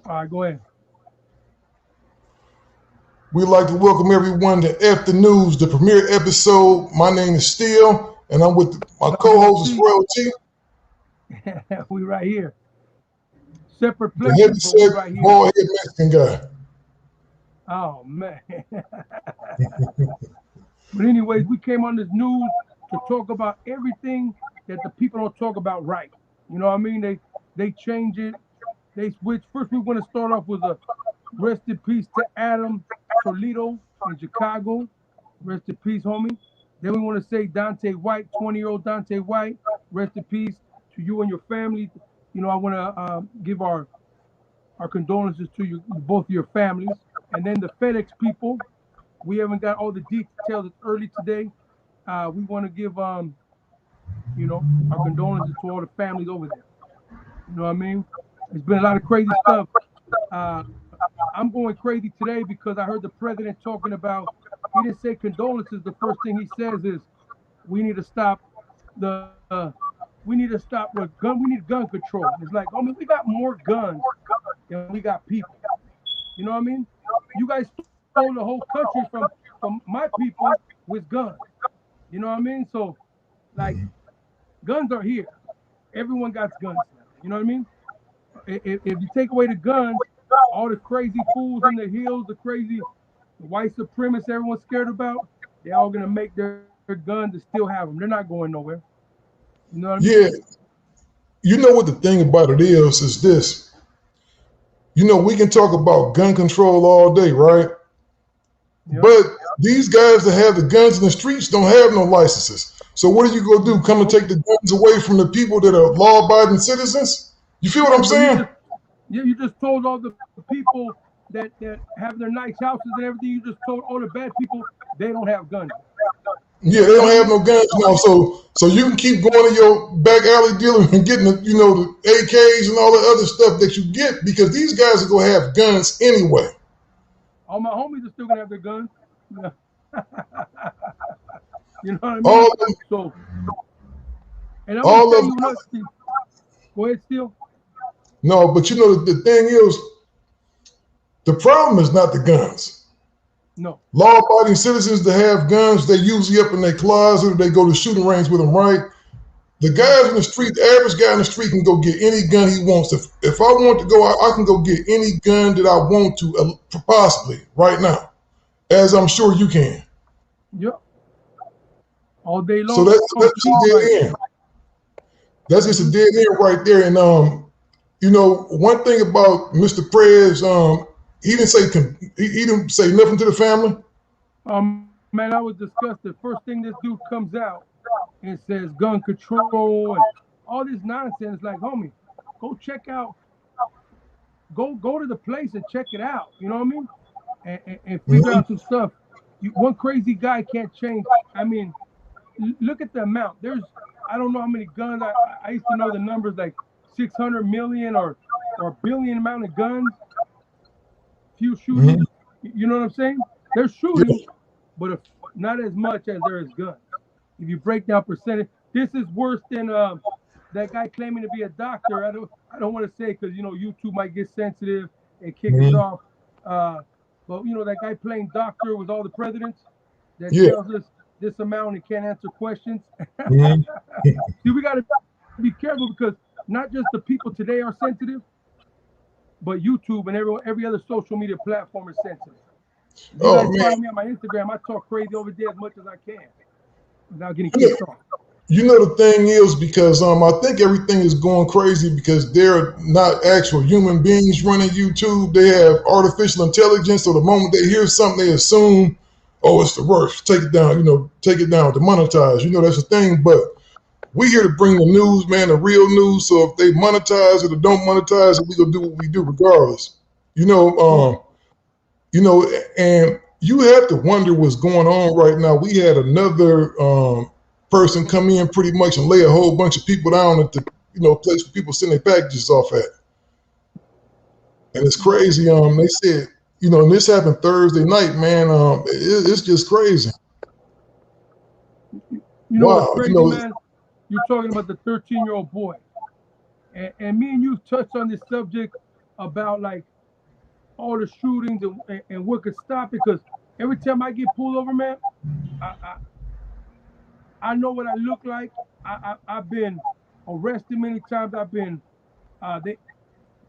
All right, go ahead. We'd like to welcome everyone to F the News, the premiere episode. My name is Steele, and I'm with my Royal co-host is T. Royal T, We right here. Separate the places, heavy but we set, right here. bald head Mexican guy. Oh man. But anyways, we came on this news to talk about everything that the people don't talk about right. You know what I mean? They change it. They switch. First, we want to start off with a rest in peace to Adam Toledo in Chicago. Rest in peace, homie. Then we want to say Dante White, 20-year-old Dante White. Rest in peace to you and your family. You know, I want to give our condolences to you, both of your families. And then the FedEx people. We haven't got all the details. It's early today. We want to give our condolences to all the families over there. You know what I mean? It's been a lot of crazy stuff. Uh, I'm going crazy today because I heard the president talking about. He didn't say condolences. The first thing he says is, "We need to stop the. We need to stop with gun. We need gun control." It's like, I mean, we got more guns than we got people. You know what I mean? You guys stole the whole country from my people with guns. You know what I mean? So, like, guns are here. Everyone got guns now. You know what I mean? If you take away the guns, all the crazy fools in the hills, the white supremacists everyone's scared about, they're all gonna make their guns and still have them. They're not going nowhere. You know what I mean? Yeah, you know what the thing about it is this. You know, we can talk about gun control all day, right? Yep. But these guys that have the guns in the streets don't have no licenses. So what are you gonna do? Come and Nope. take the guns away from the people that are law-abiding citizens? You feel what I'm Yeah, but saying? you just told all the people that have their nice houses and everything. You just told all the bad people they don't have guns. Yeah, they You know don't what I have mean? no guns now, so you can keep going to your back alley dealer and getting the AKs and all the other stuff that you get because these guys are gonna have guns anyway. All my homies are still gonna have their guns. Yeah. You know what I All mean? of them, So, and I'm gonna all tell of you them, another thing. Go ahead, Steele. no, but you know the thing is the problem is not the guns. No. Law-abiding citizens that have guns, they usually up in their closet or they go to shooting range with them, right? The Right. guys in the street, the average guy in the street can go get any gun he wants. If I want to go, I can go get any gun that I want to, possibly right now, as I'm sure you can. Yep. All day So long, that's just cheap a prices. dead end. That's just a Mm-hmm. dead end right there. And one thing about Mr. Prez, he didn't say nothing to the family. Man, I was disgusted. First thing this dude comes out and says gun control and all this nonsense. Like, homie, go check out, go to the place and check it out. You know what I mean? And figure Mhm. out some stuff. One crazy guy can't change. I mean, look at the amount. I don't know how many guns. I used to know the numbers like 600 million or a billion amount of guns, few shootings. Mhm. You know what I'm saying? There's Yeah. shootings, but not as much as there is guns. If you break down percentage, this is worse than that guy claiming to be a doctor. I don't want to say because YouTube might get sensitive and kick us Mhm. off. Uh, but that guy playing doctor with all the presidents that Yeah. tells us this amount and can't answer questions. Mhm. See, we got to be careful because not just the people today are sensitive, but YouTube and every other social media platform is sensitive. If you guys Oh man. follow me on my Instagram, I talk crazy over there as much as I can without getting You know, kicked off. the thing is because I think everything is going crazy because they're not actual human beings running YouTube. They have artificial intelligence. So the moment they hear something, they assume, oh, it's the worst. Take it down. Take it down. Demonetize. That's the thing. But we here to bring the news, man, the real news. So if they monetize it or don't monetize it, we gonna do what we do regardless. You know, Boom. um, and you have to wonder what's going on right now. We had another person come in pretty much and lay a whole bunch of people down at the place where people send their packages off at, and it's Yep. crazy. They said and this happened Thursday night, man. It's just crazy. You know what's Wow, crazy, man? You're talking about the 13-year-old boy, and me and you touched on this subject about like all the shootings and what could stop it. Because every time I get pulled over, man, I, I I know what I look like. I've been arrested many times. I've been they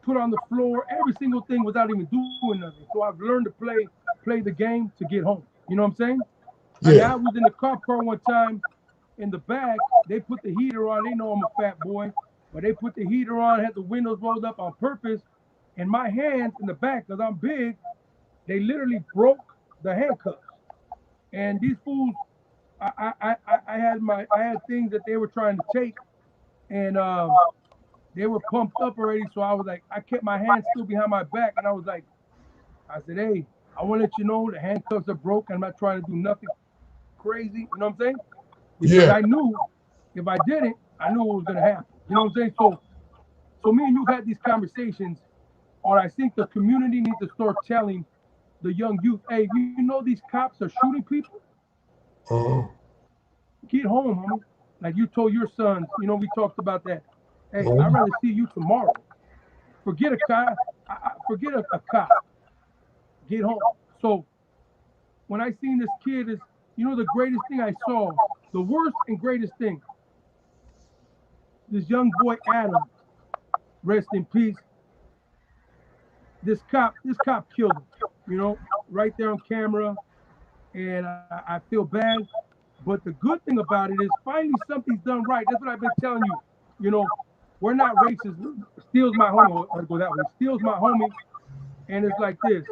put on the floor, every single thing without even doing nothing. So I've learned to play the game to get home. You know what I'm saying? And Yeah. I was in the cop car one time in the back. They put the heater on. They know I'm a fat boy, but they put the heater on, had the windows rolled up on purpose. And my hands in the back, because I'm big, they literally broke the handcuffs. And these fools, I had things that they were trying to take, and they were pumped up already. So I was like, I kept my hands still behind my back, and I was like, I said, hey, I want to let you know the handcuffs are broke. I'm not trying to do nothing crazy. You know what I'm saying? Because Yeah. I knew if I didn't, I knew what was gonna happen. You know what I'm saying? So me and you had these conversations, or I think the community needs to start telling the young youth, hey, you know these cops are shooting people? Uh-huh. Get home, homie. Like you told your sons, you know, we talked about that. Hey, I'd Uh-huh. rather see you tomorrow. Forget a cop. Forget a cop. Get home. So when I seen this kid is, you know, the greatest thing I saw, the worst and greatest thing, this young boy Adam, rest in peace. This cop killed him, you know, right there on camera. And I feel bad. But the good thing about it is finally something's done right. That's what I've been telling you. You know, we're not racist. Steele's my homie. I'll go that way. Steele's my homie. And it's like this.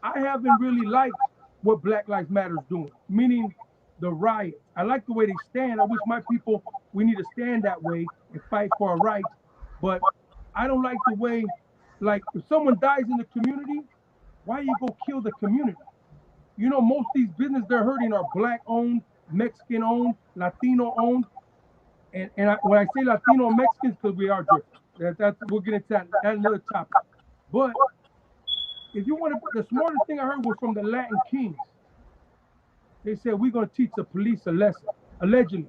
I haven't really liked what Black Lives Matter is doing, meaning the riots. I like the way they stand. I wish my people, we need to stand that way and fight for our rights. But I don't like the way, like, if someone dies in the community, why you go kill the community? You know, most of these businesses they're hurting are black owned, Mexican owned, Latino owned. And when I say Latino and Mexicans, because we are different. That's we'll get into that. That's another topic. But if you want to, the smartest thing I heard was from the Latin kings. They said we're going to teach the police a lesson, allegedly.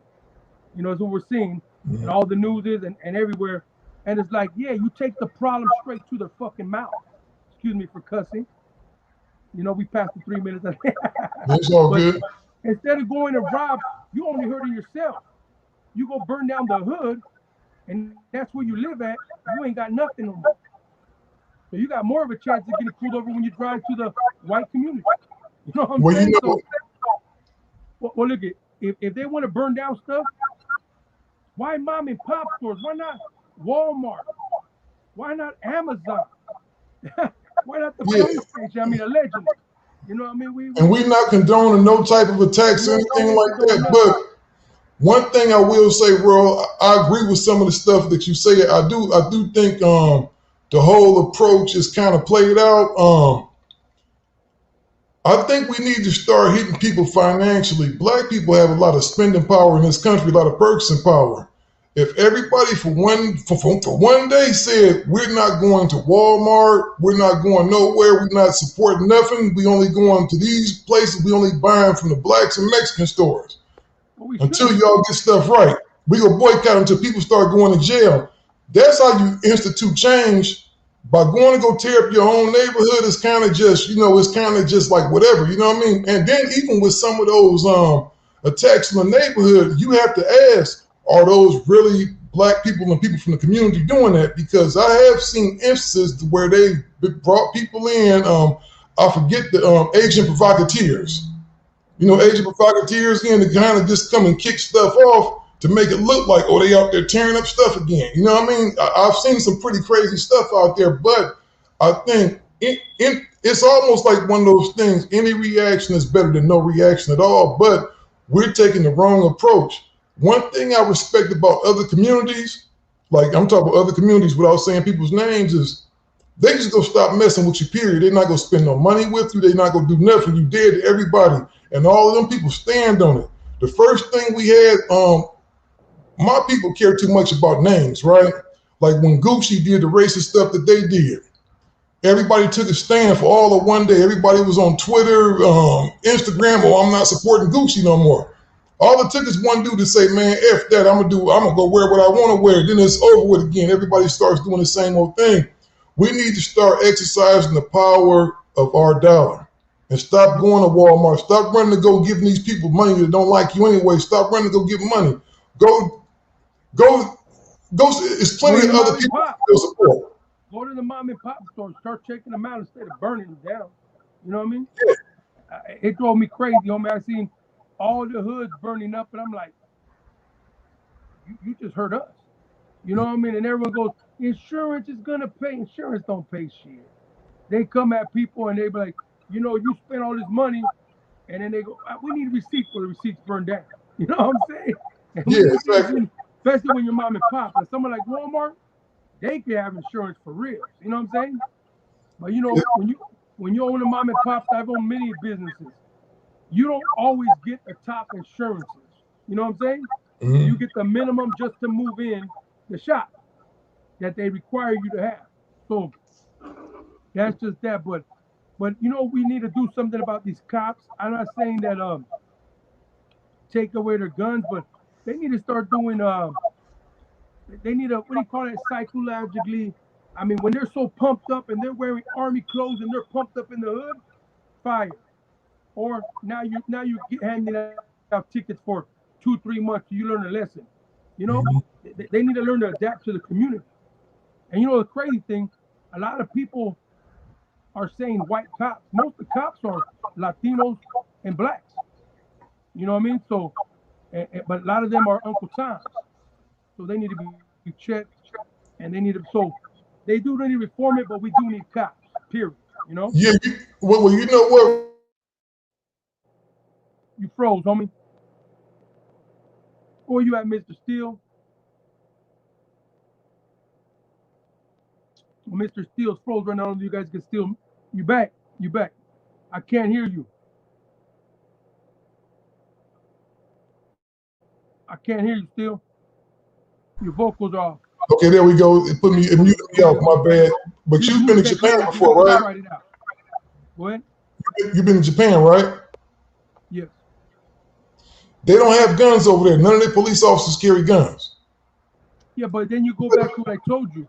You know, is what we're seeing and all the news is and everywhere. And it's like, yeah, you take the problem straight to their fucking mouth. Excuse me for cussing. You know, we passed the 3 minutes. It's all But good. instead of going to rob, you only hurting yourself. You go burn down the hood, and that's where you live at. You ain't got nothing no more. So you got more of a chance of getting pulled over when you drive to the white community. You know what I'm Well, you saying? know, So, well look at if they want to burn down stuff, why mom and pop stores? Why not Walmart? Why not Amazon? Why not the yeah. police station? I mean, allegedly. You know what I mean? And we not condoning no type of attacks or no, anything ain't like condone that. nothing. But one thing I will say, bro, I agree with some of the stuff that you say. I do think the whole approach is kind of played out. I think we need to start hitting people financially. Black people have a lot of spending power in this country, a lot of purchasing power. If everybody for one day said we're not going to Walmart, we're not going nowhere, we're not supporting nothing, we only going to these places, we only buying from the blacks and Mexican stores. Well, we Until should. y'all get stuff right, we gonna boycott until people start going to jail. That's how you institute change. By going to go tear up your own neighborhood is kind of just, it's kind of just like whatever, you know what I mean? And then even with some of those attacks in the neighborhood, you have to ask, are those really black people and people from the community doing that? Because I have seen instances where they brought people in, I forget the agent provocateurs. Agent provocateurs in to kind of just come and kick stuff off to make it look like, oh, they out there tearing up stuff again. You know what I mean? I've seen some pretty crazy stuff out there, but I think it's almost like one of those things. Any reaction is better than no reaction at all, but we're taking the wrong approach. One thing I respect about other communities, like I'm talking about other communities without saying people's names, is they just gonna stop messing with you, period. They're not gonna spend no money with you. They're not gonna do nothing. You dead to everybody. And all of them people stand on it. The first thing we had, my people care too much about names, right? Like when Gucci did the racist stuff that they did. Everybody took a stand for all of one day. Everybody was on Twitter, Instagram, oh, I'm not supporting Gucci no more. All it took is one dude to say, man, F that, I'm gonna go wear what I want to wear. Then it's over with again. Everybody starts doing the same old thing. We need to start exercising the power of our dollar and stop going to Walmart. Stop running to go giving these people money that don't like you anyway. Stop running to go give money. Go, go, go. It's Go to plenty the of other mom and people pop. to support. Go to the mom and pop store. Start checking them out instead of burning them down. You know what I mean? It drove me crazy, homie. I seen all the hoods burning up, and I'm like, you just hurt us. You know what I mean? And everyone goes, insurance is gonna pay. Insurance don't pay shit. They come at people and they be like, you spent all this money, and then they go, we need receipts for the receipts burned down. You know what I'm saying? And we Yeah, need this, exactly. especially when your mom and pop, and someone like Walmart, they can have insurance for real. You know what I'm saying? But when you own a mom and pops, I've owned many businesses. You don't always get the top insurances. You know what I'm saying? You get the minimum just to move in the shop that they require you to have. So that's just that. But we need to do something about these cops. I'm not saying that take away their guns, but they need to start doing they need to, what do you call it, psychologically. I mean, when they're so pumped up and they're wearing army clothes and they're pumped up in the hood, fire. Or now you get handing out tickets for 2-3 months till you learn a lesson. You know, they need to learn to adapt to the community. And the crazy thing, a lot of people are saying white cops. Most of the cops are Latinos and blacks. You know what I mean? So, but a lot of them are Uncle Toms. So they need to be checked, and they need to. So they do need to reform it, but we do need cops. Period. You know? Yeah. Well, you know what? You froze, homie. Where you at, Mr. Steele? Well, Mr. Steele's froze right now. You guys can still. You back? You back? I can't hear you. I can't hear you, Steele. Your vocals are off. Okay, there we go. It muted me Okay, off. My bad. But you you've been you in said Japan go ahead. before, You right? tried it out. Go ahead. You've been in Japan, right? Yes. They don't have guns over there. None of their police officers carry guns. Yeah, but then you go back to what I told you.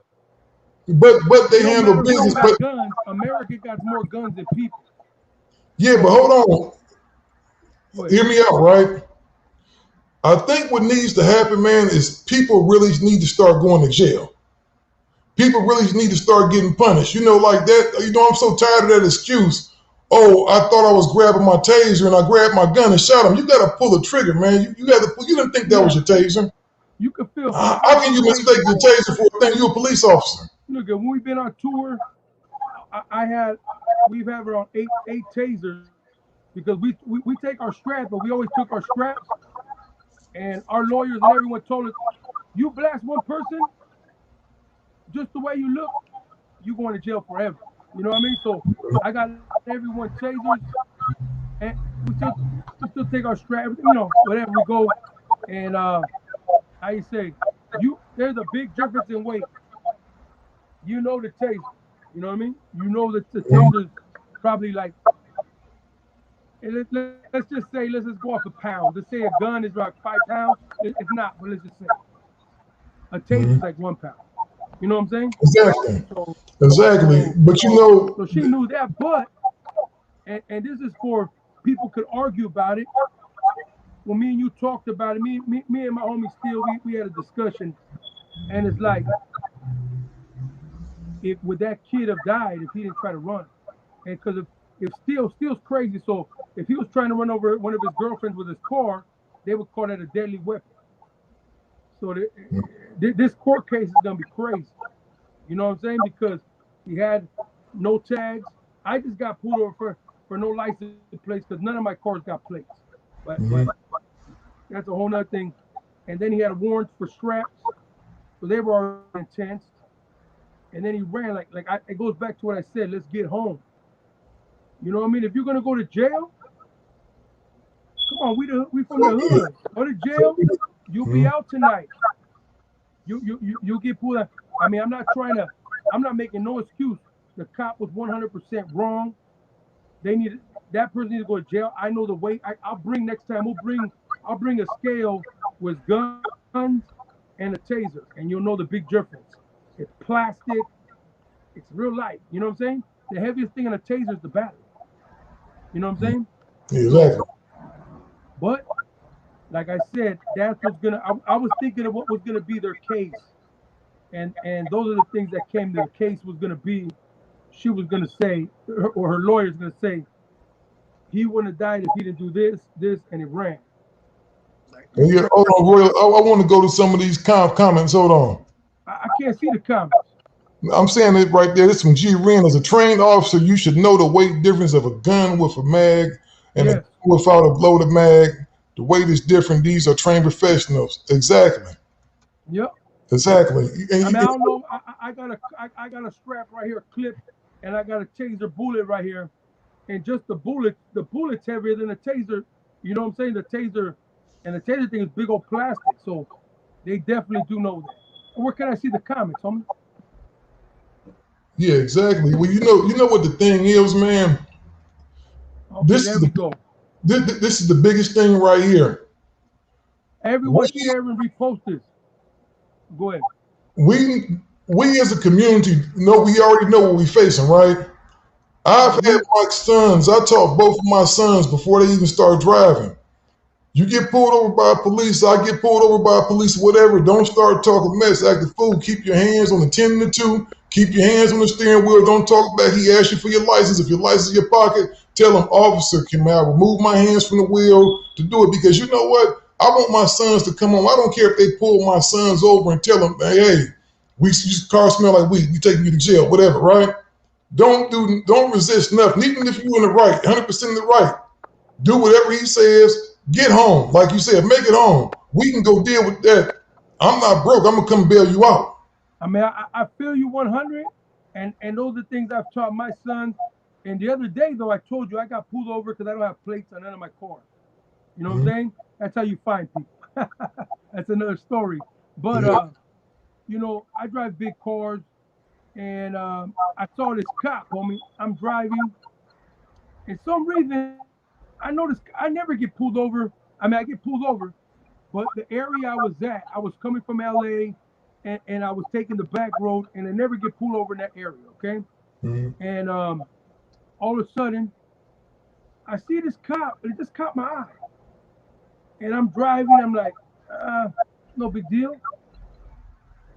But It they don't handle matter who business. got But guns. America got more guns than people. yeah, but So hold on. go ahead. Hear me out, right? I think what needs to happen, man, is people really need to start going to jail. People really need to start getting punished. Like that. I'm so tired of that excuse. Oh, I thought I was grabbing my taser and I grabbed my gun and shot him. You got to pull the trigger, man. You got to. You didn't think that was Yeah, your taser. you can feel. How can you mistake your taser for a thing? You're a police officer. Look, when we've been on tour, I had we've had around eight tasers because we take our straps, but we always took our straps, and our lawyers and everyone told us, you blast one person just the way you look, you going to jail forever. You know what I mean? So I got everyone tasers, and we still take our strap, whatever we go, and how you say, there's a big difference in weight. The taser. You know what I mean? That the taser's probably like, let's just say, let's just go off a pound. Let's say a gun is like 5 pounds. It's not, but let's just say a taser is like 1 pound. You know what I'm saying? Exactly. So Exactly. so But so she knew that, but and this is for people could argue about it. When me and you talked about it, me and my homie Steele, we had a discussion, and it's like, if would that kid have died if he didn't try to run? And because if Steele's crazy, so if he was trying to run over one of his girlfriends with his car, they would call that a deadly weapon. So this court case is gonna be crazy. You know what I'm saying? Because he had no tags. I just got pulled over for no license plates because none of my cars got plates. But that's a whole nother thing. And then he had warrants for straps, so they were already intense. And then he ran it goes back to what I said. Let's get home. You know what I mean? If you're gonna go to jail, come on. We from the hood. Go to jail. You'll be out tonight. You'll get pulled out. I mean, I'm not making no excuse. The cop was 100% wrong. That person needs to go to jail. I know the way. I'll bring next time. I'll bring a scale with guns and a taser, and you'll know the big difference. It's plastic. It's real light. You know what I'm saying? The heaviest thing in a taser is the battery. You know what I'm saying? Yeah, So, exactly. but like I said, that's what's gonna. I was thinking of what was gonna be their case, and those are the things that came to the case was gonna be. She was gonna say, or her lawyer's gonna say, he wouldn't have died if he didn't do this, and it ran. Like And it's yeah, crazy. hold on, Royal. I want to go to some of these comments. Hold on. I can't see the comments. I'm saying it right there. This from G. Ren. As a trained officer, you should know the weight difference of a gun with a mag and a gun Yes. without a loaded mag. The weight is different. These are trained professionals. Exactly. Yep. Exactly. And I you mean, I get don't know. I got a strap right here, clip, and I got a taser bullet right here, and just the bullet's heavier than the taser. You know what I'm saying? The taser, and the taser thing is big old plastic, so they definitely do know that. Where can I see the comments, homie? yeah, exactly. Well, you know what the thing is, man. Okay, This there is we the go. this is the biggest thing right here. Everyone We share and repost this. Go ahead. we as a community know we already know what we're facing, right? I've had Mm-hmm. my sons. I taught both of my sons before they even start driving. You get pulled over by police, I get pulled over by police, whatever. Don't start talking mess, act a fool. Keep your hands on the 10 and the 2. Keep your hands on the steering wheel. Don't talk back. He asked you for your license. If your license in your pocket, tell him, officer, can I remove my hands from the wheel to do it? Because you know what? I want my sons to come home. I don't care if they pull my sons over and tell them, hey, we car smell like weed. We taking you to jail, whatever, right? Don't resist nothing. Even if you're in the right, 100% in the right. Do whatever he says. Get home. Like you said, make it home. We can go deal with that. I'm not broke. I'm going to come bail you out. I mean, I feel you 100, and those are things I've taught my sons. And the other day, though, I told you I got pulled over because I don't have plates on none of my car. You know what I'm Mm-hmm. saying? That's how you find people. That's another story. But Yeah. I drive big cars, and I saw this cop, homie. I'm driving, and some reason I noticed I never get pulled over. I mean, I get pulled over, but the area I was at, I was coming from LA, and I was taking the back road, and I never get pulled over in that area. Okay, Mm-hmm. and all of a sudden I see this cop, and it just caught my eye, and I'm driving. I'm like, no big deal.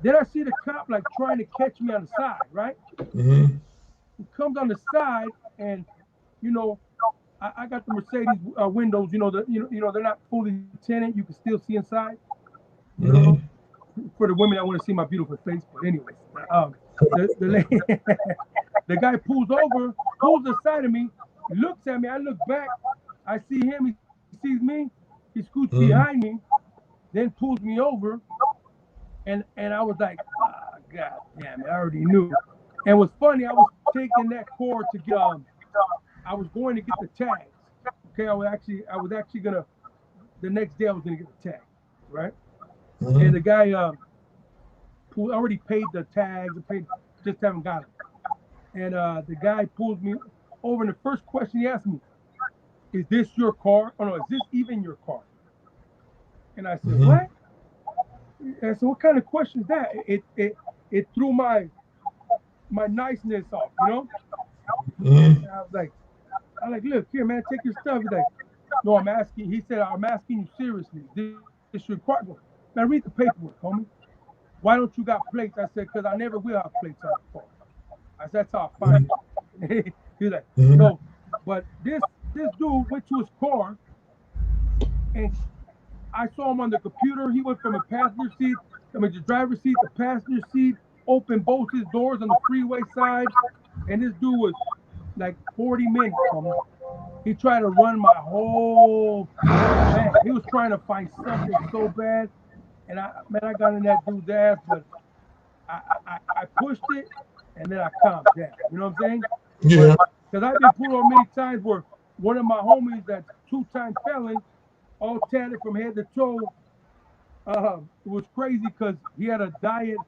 Then I see the cop like trying to catch me on the side, right? Mm-hmm. He comes on the side, and you know, I got the Mercedes windows. They're not fully tinted. You can still see inside. You know, Mm-hmm. for the women, I want to see my beautiful face. But anyways, the lady, the guy pulls aside of me, looks at me. I look back. I see him. He sees me. He scoots behind Mm-hmm. me, then pulls me over, and I was like, God damn it, I already knew. And what's funny, I was taking that car to get I was going to get the tags. Okay, I was actually gonna the next day I was gonna get the tag, right? And Mm-hmm. the guy who already paid the tags, I paid, just haven't got them. And the guy pulls me over, and the first question he asked me, "Is this your car? Oh no, is this even your car?" And I said, Mm-hmm. "What?" And so, what kind of question is that? It threw my niceness off, you know. Mm-hmm. And I was like, look here, man, take your stuff. He's like, no, I'm asking. He said, I'm asking you seriously. This your car? Man, read the paperwork, homie. Why don't you got plates? I said, because I never will have plates on the car. I said, that's how I find you. He's like, Mm-hmm. so, but this dude went to his car, and I saw him on the computer. He went from a passenger seat, the driver's seat, the passenger seat, opened both his doors on the freeway side, and this dude was like 40 minutes, homie. He tried to run my whole, man. He was trying to find something so bad, and I got in that dude's ass, but I pushed it, and then I calmed down. You know what I'm saying? But Yeah. because I've been pulled on many times where one of my homies that's two-time felon, all tatted from head to toe, it was crazy because he had a diet,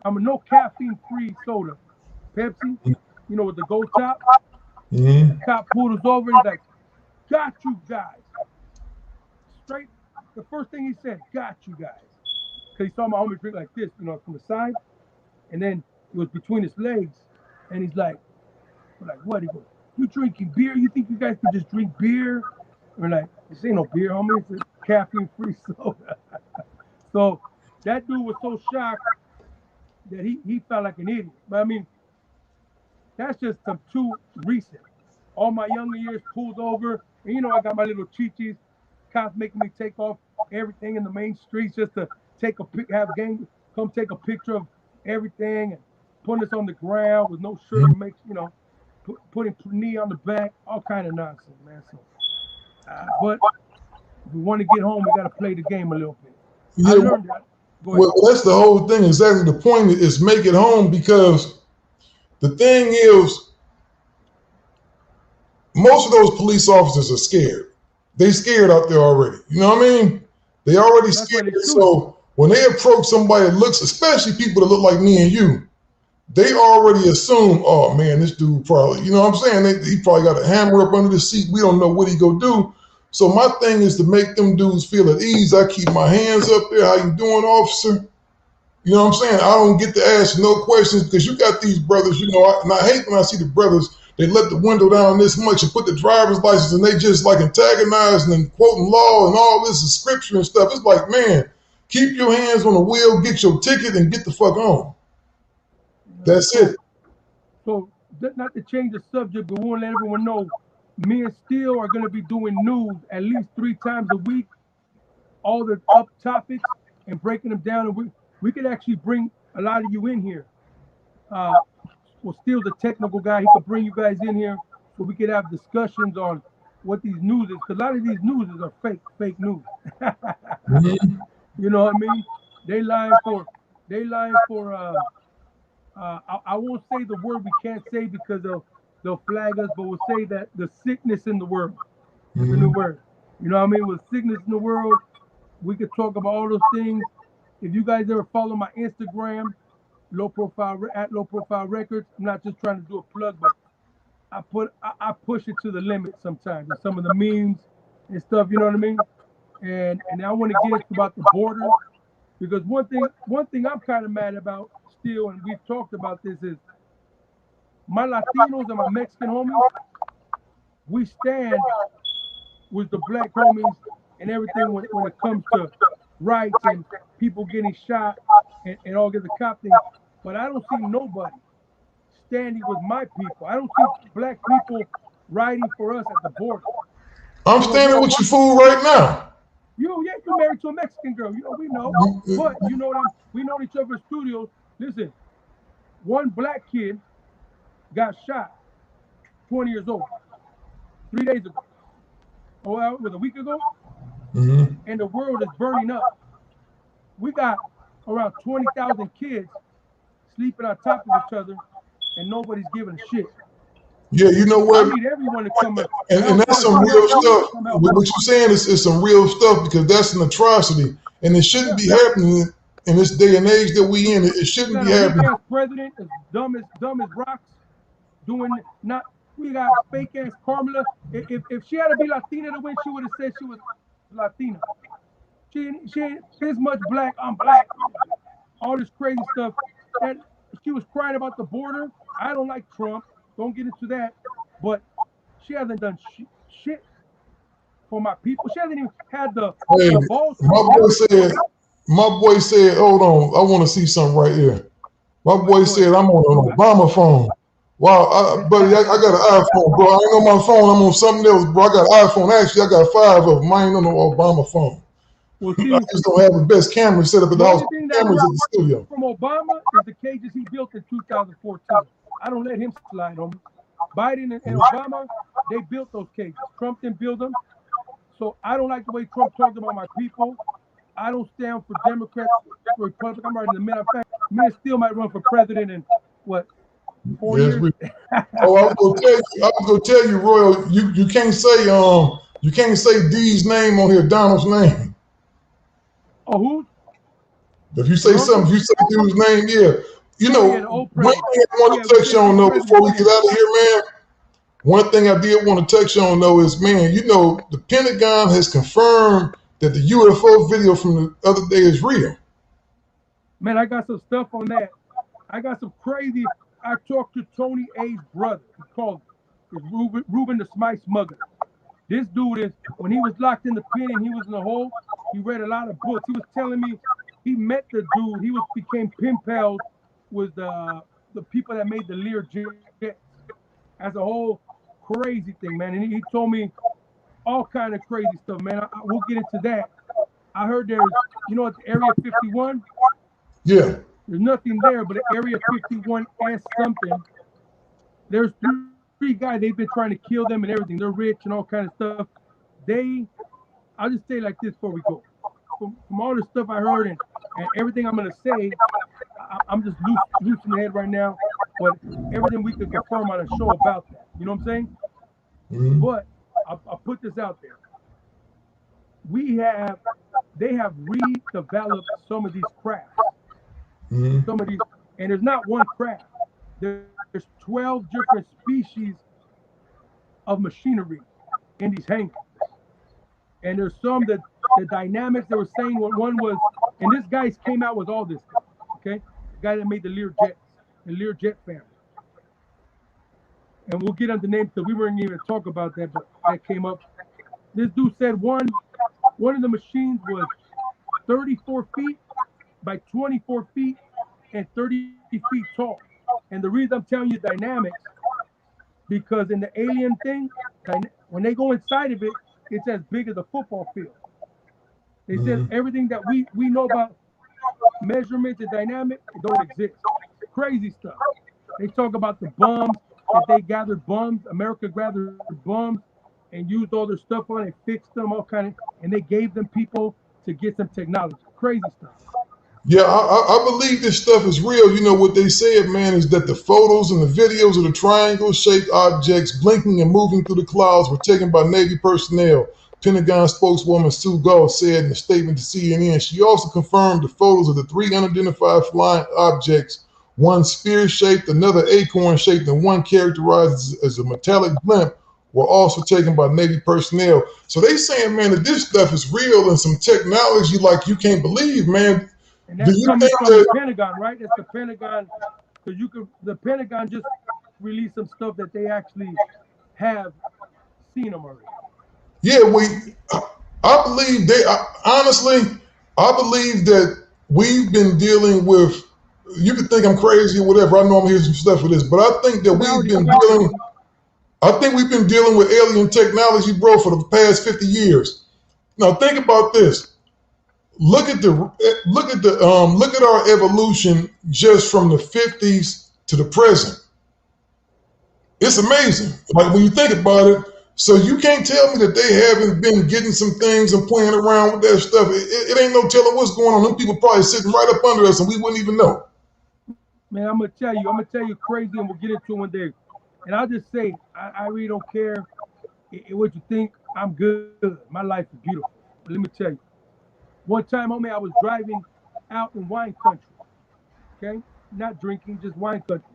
no caffeine-free soda, Pepsi, with the gold top. The Mm-hmm. cop pulled us over, and he's like, "Got you guys." Straight. The first thing he said, "Got you guys," because he saw my homie drink like this, from the side, and then It was between his legs, and he's like, we're like, what? He goes, you drinking beer? You think you guys could just drink beer? We're like, this ain't no beer, homie. It's a caffeine-free soda. So that dude was so shocked that he felt like an idiot. But I mean, that's just some too recent. All my younger years pulled over, and I got my little chichis. Cops making me take off everything in the main streets just to take a pic, have gang come take a picture of everything and putting us on the ground with no shirt, makes putting knee on the back, all kind of nonsense, man. So, but if we want to get home, we got to play the game a little bit. I Yeah, learned that. Go ahead. well, that's the whole thing. Exactly, the point is make it home, because the thing is, most of those police officers are scared. They scared out there already. You know what I mean? They already That's why scared. they shoot. So when they approach somebody that looks, especially people that look like me and you, they already assume, oh man, this dude probably, you know what I'm saying? He probably got a hammer up under the seat. We don't know what he go do. So my thing is to make them dudes feel at ease. I keep my hands up there. How you doing, officer? You know what I'm saying? I don't get to ask no questions, because you got these brothers, and I hate when I see the brothers, they let the window down this much and put the driver's license, and they just like antagonizing and quoting law and all this is scripture and stuff. It's like, man, keep your hands on the wheel, get your ticket, and get the fuck on. That's it. So, not to change the subject, but we want to let everyone know, me and Steele are going to be doing news at least 3 times a week, all the up topics, and breaking them down. And we could actually bring a lot of you in here. Well, Steele's a technical guy. He could bring you guys in here so we could have discussions on what these news is. Because a lot of these news are fake news. You know what I mean? They lying for. I won't say the word we can't say because they'll flag us, but we'll say that the sickness in the world is a new word. You know what I mean? With sickness in the world, we could talk about all those things. If you guys ever follow my Instagram, at Low Profile Records, I'm not just trying to do a plug, but I push it to the limit sometimes. And some of the memes and stuff, you know what I mean? And I want to get into about the border, because one thing I'm kind of mad about still, and we've talked about this, is my Latinos and my Mexican homies, we stand with the black homies and everything when it comes to rights and people getting shot and all get the cop thing. But I don't see nobody standing with my people. I don't see black people riding for us at the border. I'm standing with you, fool, right now. You married to a Mexican girl. We know. But we know each other's studios. Listen, one black kid got shot, 20 years old, 3 days ago. Oh, it was a week ago? And the world is burning up. We got around 20,000 kids sleeping on top of each other, and nobody's giving a shit. Yeah, you know what? I need everyone to come up. And that's some real stuff. What you're saying is some real stuff, because that's an atrocity, and it shouldn't be happening in this day and age that we in. It shouldn't be happening. President is dumb as rocks, doing not. We got fake ass Carmela. If she had to be Latina to win, she would have said she was Latina. She ain't this much black. I'm black. All this crazy stuff. And she was crying about the border. I don't like Trump. Don't get into that. But she hasn't done shit for my people. She hasn't even had the balls. My boy said, hold on, I want to see something right here. My boy said, I'm on an Obama phone. Wow, buddy, I got an iPhone, bro. I ain't on my phone. I'm on something else, bro. I got an iPhone. Actually, I got 5 of them. I ain't on no Obama phone. Well, see, I just don't have the best camera set up at the house. Cameras at the studio. From Obama is the cages he built in 2014. I don't let him slide on me. Biden and Obama, they built those cages. Trump didn't build them. So I don't like the way Trump talks about my people. I don't stand for Democrats or Republicans. I'm right in the middle. In fact, me and Steele might run for president in what, 4 years? Oh, I was gonna tell you, Royal. You can't say D's name on here, Donald's name. Oh, who? If you say something, if you say dude's name, yeah. You know, one thing I want to touch on though before we get out of here, man. One thing I did want to touch on though is, man, you know, the Pentagon has confirmed that the UFO video from the other day is real. Man, I got some stuff on that. I got some crazy. I talked to Tony A's brother. He called me. It's Ruben the Smite Smuggler. This dude is, when he was locked in the pen and he was in the hole, he read a lot of books. He was telling me he met the dude. He became pen pals with the people that made the Lear jets. As a whole crazy thing, man. And he told me all kind of crazy stuff, man. We'll get into that. I heard there's, at the Area 51, Yeah. there's nothing there, but at Area 51 S something, there's three guys. They've been trying to kill them and everything. They're rich and all kind of stuff. I'll just say like this before we go. From all the stuff I heard and everything I'm going to say, I'm just loose in the head right now, but everything we could confirm on a show about that. You know what I'm saying? Mm-hmm. But I'll put this out there. They have redeveloped some of these crafts. Mm-hmm. Some of these, and there's not one craft. There's 12 different species of machinery in these hangars. And there's some that the dynamics they were saying, one was, and this guy came out with all this stuff, okay? The guy that made the Lear jets, the Lear jet family. And we'll get into names because we weren't even talk about that, but that came up. This dude said one of the machines was 34 feet by 24 feet and 30 feet tall. And the reason I'm telling you dynamics, because in the alien thing, when they go inside of it, it's as big as a football field. They said everything that we know about measurements and dynamics, it don't exist. Crazy stuff. They talk about the bombs, that they gathered bombs. America gathered bombs and used all their stuff on it, fixed them, all kind of, and they gave them people to get some technology. Crazy stuff. Yeah, I believe this stuff is real. You know what they said, man, is that the photos and the videos of the triangle-shaped objects blinking and moving through the clouds were taken by Navy personnel. Pentagon spokeswoman Sue Gall said in a statement to CNN. She also confirmed the photos of the three unidentified flying objects, one spear-shaped, another acorn-shaped, and one characterized as a metallic blimp, were also taken by Navy personnel. So they saying, man, that this stuff is real and some technology like you can't believe, man. And that's coming from the Pentagon, right? That's the Pentagon. Because the Pentagon just released some stuff that they actually have seen them already. Yeah, I believe honestly, I believe that we've been dealing with, you could think I'm crazy or whatever. I know I'm hearing some stuff for this, but I think that we've been dealing with alien technology, bro, for the past 50 years. Now think about this. Look at our evolution just from the 50s to the present. It's amazing. Like when you think about it. So you can't tell me that they haven't been getting some things and playing around with that stuff. It ain't no telling what's going on. Them people probably sitting right up under us and we wouldn't even know. Man, I'm gonna tell you crazy, and we'll get into it one day. And I'll just say, I really don't care what you think. I'm good. My life is beautiful. But let me tell you. One time, homie, I was driving out in wine country. Okay? Not drinking, just wine country.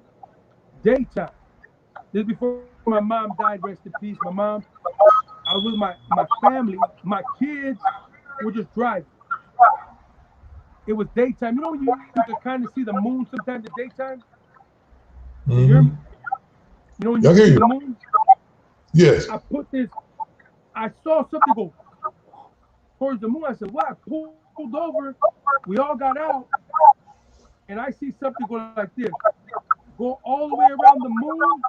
Daytime. This is before my mom died, rest in peace. My mom, I was with my family. My kids were just driving. It was daytime. You know when you could kind of see the moon sometimes at daytime? You hear me? You know when you see the moon? Yes. I saw something go towards the moon. I said, what? I pulled over. We all got out. And I see something go like this. Go all the way around the moon,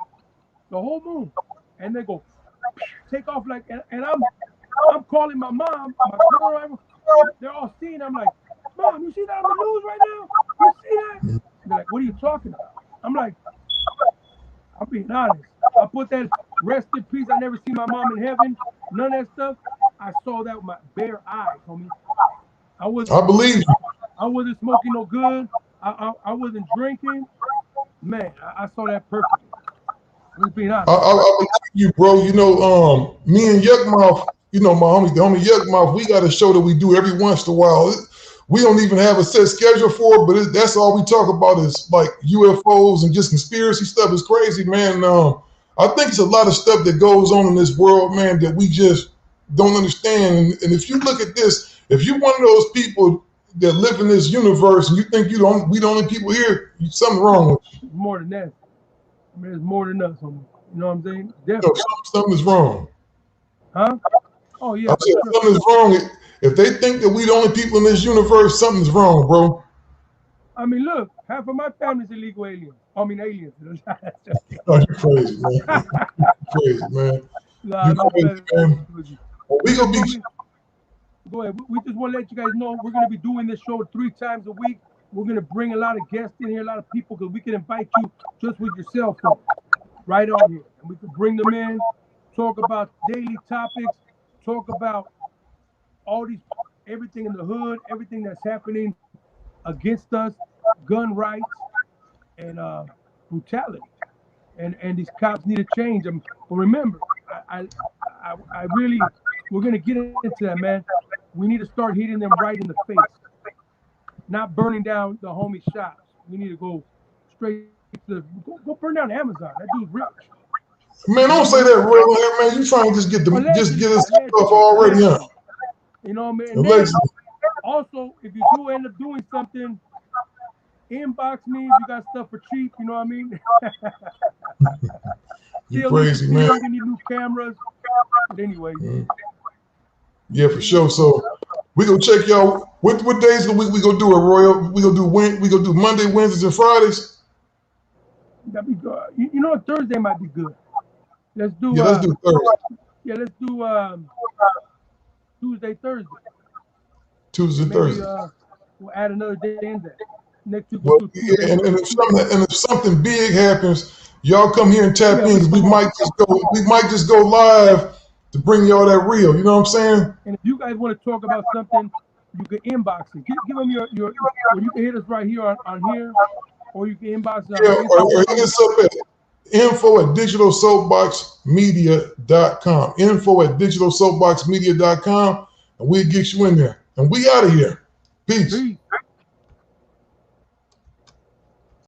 the whole moon. And they go, take off like, and I'm calling my mom, my girl. They're all seeing. I'm like, Mom, you see that on the news right now? You see that? They're like, what are you talking about? I'm like, I'm being honest. I put that rest in peace. I never see my mom in heaven. None of that stuff. I saw that with my bare eyes, homie. I believe you. I wasn't smoking no good. I wasn't drinking. Man, I saw that perfectly. Let's be honest. I believe you, bro. You know, me and Yuckmouth, you know, the homie Yuckmouth, we got a show that we do every once in a while. We don't even have a set schedule for it, but that's all we talk about is like UFOs and just conspiracy stuff. It's crazy, man. I think it's a lot of stuff that goes on in this world, man, that we just don't understand. And if you look at this, if you're one of those people that live in this universe, and you think we the only people here, something wrong with you. More than that. I mean, there's more than us. You know what I'm saying? Definitely. Something is wrong. Huh? Oh yeah. I said something is wrong. If they think that we the only people in this universe, something's wrong, bro. I mean, look, half of my family's illegal aliens. I mean, aliens. Oh, you crazy, man. You crazy, man. Nah, you crazy, man. Well, we gonna be. Go ahead. We just want to let you guys know we're going to be doing this show 3 times a week. We're going to bring a lot of guests in here, a lot of people, because we can invite you just with your cell phone right on here. And we can bring them in, talk about daily topics, talk about everything in the hood, everything that's happening against us, gun rights, and brutality. And these cops need to change them. But remember, I really, we're going to get into that, man. We need to start hitting them right in the face, not burning down the homie shops. We need to go straight to go burn down Amazon. That dude's rich. Man, don't say that, Royal. Man, you trying to just get us stuff already, huh? You know what I mean? And then, also, if you do end up doing something, inbox me if you got stuff for cheap. You know what I mean? You crazy, man. We need new cameras. But anyway. Yeah, for sure. So we gonna check y'all. What days of the week we gonna do it, Royal? We gonna do Monday, Wednesdays, and Fridays. That'd be good. You know, Thursday might be good. Let's do. Yeah, let's do Thursday. Yeah, let's do Tuesday, Thursday. Tuesday, maybe, Thursday. We'll add another day in there. Next week. Well, yeah, and if something big happens, y'all come here and tap in. We might just go live to bring y'all that real. You know what I'm saying? And if you guys want to talk about something, you can inbox it. Give them your you can hit us right here on here, or you can inbox us. Yeah, or hit us up at info@digitalsoapboxmedia.com. info@digitalsoapboxmedia.com, and we'll get you in there. And we out of here. Peace.